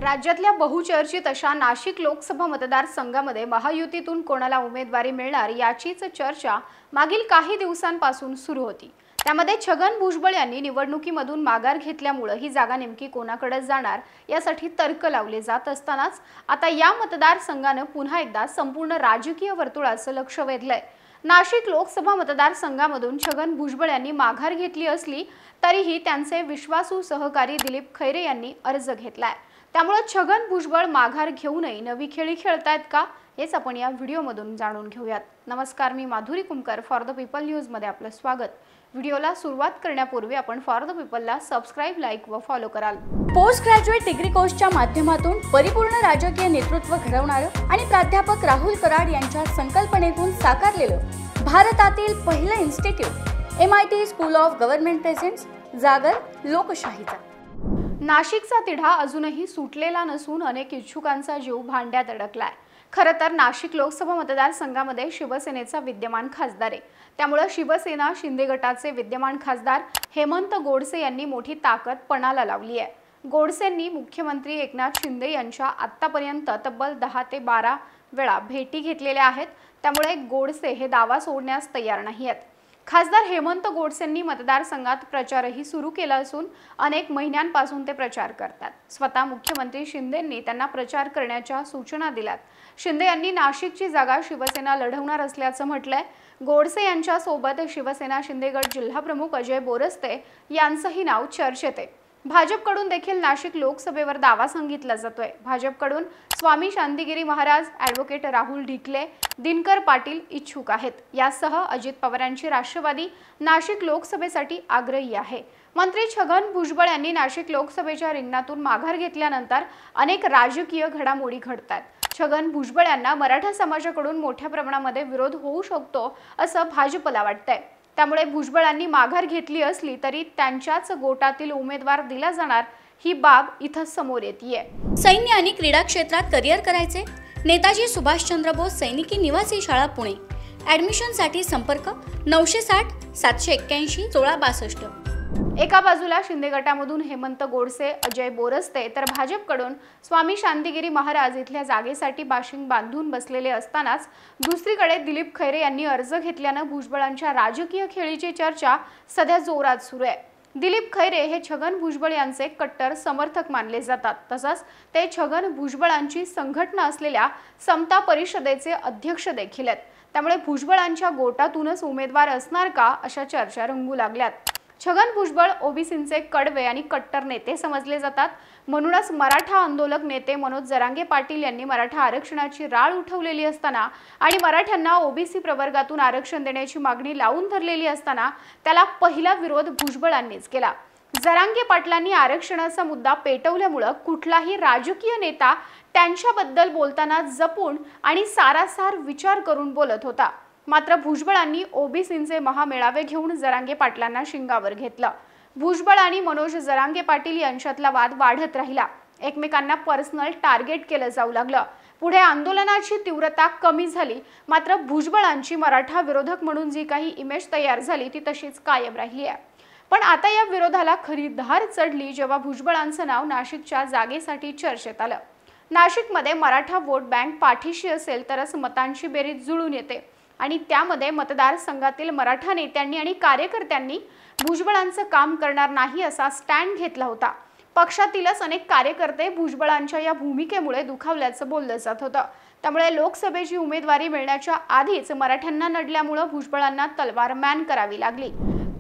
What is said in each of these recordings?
राज्यातल्या बहुचर्चित अशा नाशिक लोकसभा मतदारसंघामध्ये महायुतीतून कोणाला उमेदवारी मिळणार याचीच चर्चा मागील काही दिवसांपासून सुरू होती। त्यामध्ये छगन भुजबळ यांनी निवडणुकीमधून माघार घेतल्यामुळे ही जागा नेमकी कोणाकडे जाणार यासाठी तर्क लावले जात असतानाच आता या मतदारसंघाने पुन्हा एकदा संपूर्ण राजकीय वर्तुळाचं लक्ष वेधलंय। नाशिक लोकसभा मतदारसंघामधून छगन भुजबळ यांनी माघार घेतली असली तरीही त्यांचे विश्वासू सहकारी दिलीप खैरे यांनी अर्ज घेतलाय। त्यामुळे छगन भुजबळ माघार घेऊनही नवी खेळी खेळतायत का हेच आपण या व्हिडिओमधून जाणून घेऊयात। नमस्कार, मी Madhuri Kumkar for the people news मध्ये आपलं स्वागत। व्हिडिओला सुरुवात करण्यापूर्वी आपण फॉर द पीपलला सबस्क्राइब, लाईक व फॉलो कराल। पोस्ट ग्रॅज्युएट डिग्री कोर्सच्या माध्यमातून परिपूर्ण राजकीय नेतृत्व घडवणारं आणि प्राध्यापक राहुल कराड यांच्या संकल्पनेतून साकारलेलं भारतातील पहिलं institute MIT school of government presents जागर लोकशाहीचा। नाशिकचा तिढा अजूनही सुटलेला नसून अनेक इच्छुकांचा जीव भांड्यात अडकलाय। खरं तर नाशिक लोकसभा मतदारसंघामध्ये शिवसेनेचा विद्यमान खासदार आहे। त्यामुळे शिवसेना शिंदे गटाचे विद्यमान खासदार हेमंत गोडसे यांनी मोठी ताकद पणाला लावली आहे। गोडसेंनी मुख्यमंत्री एकनाथ शिंदे यांच्या आतापर्यंत तब्बल 10 ते 12 वेळा भेटी घेतलेल्या आहेत। त्यामुळे गोडसे हे दावा सोडण्यास तयार नाहीत। खासदार हेमंत गोडसेंनी मतदारसंघात प्रचारही सुरू केला असून अनेक महिन्यांपासून ते प्रचार करतात। स्वतः मुख्यमंत्री शिंदेंनी त्यांना प्रचार करण्याच्या सूचना दिल्यात। शिंदे यांनी नाशिकची जागा शिवसेना लढवणार असल्याचं म्हटलंय। गोडसे यांच्या सोबत शिवसेना शिंदे गट जिल्हा प्रमुख अजय बोरस्ते यांचंही नाव चर्चेत आहे। भाजपकडून देखील नाशिक लोकसभेवर दावा सांगितला जातोय। भाजपकडून स्वामी शांतिगिरी महाराज, ॲडव्होकेट राहुल ढिकले, दिनकर पाटील इच्छुक आहेत। यासह अजित पवारांची राष्ट्रवादी नाशिक लोकसभेसाठी आग्रही आहे। मंत्री छगन भुजबळ यांनी नाशिक लोकसभेच्या रिंगणातून माघार घेतल्यानंतर अनेक राजकीय घडामोडी घडतात। छगन भुजबळ यांना मराठा समाजाकडून मोठ्या प्रमाणामध्ये विरोध होऊ शकतो असं भाजपला वाटतंय। त्यामुळे भुजबळांनी माघार घेतली असली तरी त्यांच्याच गोटातील उमेदवार दिला जाणार ही बाब इथं समोर येतेय। सैन्य आणि क्रीडा क्षेत्रात करिअर करायचे? नेताजी सुभाषचंद्र बोस सैनिकी निवासी शाळा पुणे। ॲडमिशनसाठी संपर्क 960 781 1662। एका बाजूला शिंदे गटामधून हेमंत गोडसे, अजय बोरस्ते तर भाजपकडून स्वामी शांतिगिरी महाराज इथल्या जागेसाठी बाशिंग बांधून बसलेले असतानाच दुसरीकडे दिलीप खैरे यांनी अर्ज घेतल्यानं भुजबळांच्या राजकीय खेळीची चर्चा सध्या जोरात सुरू आहे। दिलीप खैरे हे छगन भुजबळ यांचे कट्टर समर्थक मानले जातात। तसंच ते छगन भुजबळांची संघटना असलेल्या समता परिषदेचे अध्यक्ष देखील आहेत। त्यामुळे भुजबळांच्या गोटातूनच उमेदवार असणार का अशा चर्चा रंगू लागल्यात। छगन भुजबळ ओबीसींचे कडवे आणि कट्टर नेते समजले जातात। म्हणूनच मराठा आंदोलक नेते मनोज जरांगे पाटील यांनी मराठा आरक्षणाची राळ उठवलेली असताना आणि मराठ्यांना ओबीसी प्रवर्गातून आरक्षण देण्याची मागणी लावून धरलेली असताना त्याला पहिला विरोध भुजबळांनीच केला। जरांगे पाटलांनी आरक्षणाचा मुद्दा पेटवल्यामुळे कुठलाही राजकीय नेता त्यांच्याबद्दल बोलताना जपून आणि सारासार विचार करून बोलत होता। मात्र भुजबळांनी ओबीसींचे महामेळावे घेऊन जरांगे पाटलांना शिंगावर घेतलं। भुजबळ आणि मनोज जरांगे पाटील यांच्यातला वाद वाढत राहिला। एकमेकांना पर्सनल टार्गेट केलं जाऊ लागलं। पुढे आंदोलनाची तीव्रता कमी झाली, मात्र भुजबळांची मराठा विरोधक म्हणून जी काही इमेज तयार झाली ती तशीच कायम राहिली आहे। पण आता या विरोधाला खरी धार चढली जेव्हा भुजबळांचं नाव नाशिकच्या जागेसाठी चर्चेत आलं। नाशिकमध्ये मराठा वोट बँक पाठीशी असेल तरच मतांची बेरीज जुळून येते आणि त्यामध्ये मतदारसंघातील मराठा नेत्यांनी आणि कार्यकर्त्यांनी भुजबळांचं काम करणार नाही असा स्टँड घेतला होता। पक्षातीलच अनेक कार्यकर्ते भुजबळांच्या या भूमिकेमुळे दुखावल्याचं बोललं जात होतं। त्यामुळे लोकसभेची उमेदवारी मिळण्याच्या आधीच मराठ्यांना नडल्यामुळे भुजबळांना तलवार मॅन करावी लागली।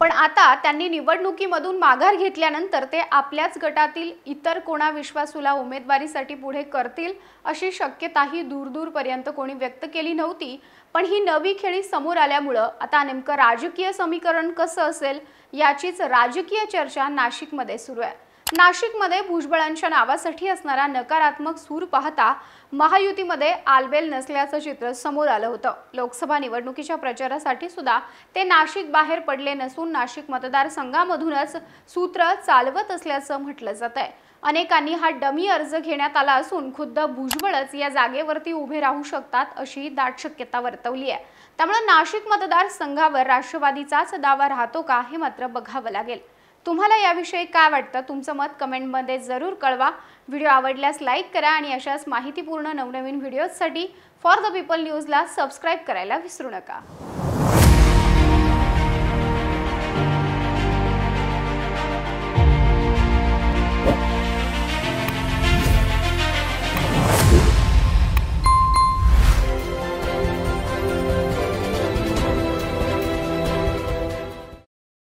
पण आता त्यांनी निवडणुकीमधून माघार घेतल्यानंतर ते आपल्याच गटातील इतर कोणा विश्वासूला उमेदवारीसाठी पुढे करतील अशी शक्यताही दूरपर्यंत कोणी व्यक्त केली नव्हती। पण ही नवी खेळी समोर आल्यामुळे आता नेमकं राजकीय समीकरण कसं असेल याचीच राजकीय चर्चा नाशिकमध्ये सुरू आहे। नाशिकमध्ये भुजबळांच्या नावासाठी असणारा नकारात्मक सूर पाहता महायुतीमध्ये आलबेल नसल्याचं चित्र समोर आलं होतं। लोकसभा निवडणुकीच्या प्रचारासाठी सुद्धा ते नाशिक बाहेर पडले नसून नाशिक मतदारसंघामधूनच सूत्र चालवत असल्याचं म्हटलं जातंय। अनेकांनी हा डमी अर्ज घेण्यात आला असून खुद्द भुजबळच या जागेवरती उभे राहू शकतात अशी दाट शक्यता वर्तवली आहे। त्यामुळे नाशिक मतदारसंघावर राष्ट्रवादीचाच दावा राहतो का हे मात्र बघावं लागेल। तुम्हाला याविषयी काय वाटतं? तुमचं मत कमेंटमध्ये जरूर कळवा. व्हिडिओ आवडल्यास लाईक करा आणि अशाच माहितीपूर्ण नवनवीन व्हिडिओजसाठी फॉर द पीपल न्यूजला सबस्क्राईब करायला विसरू नका.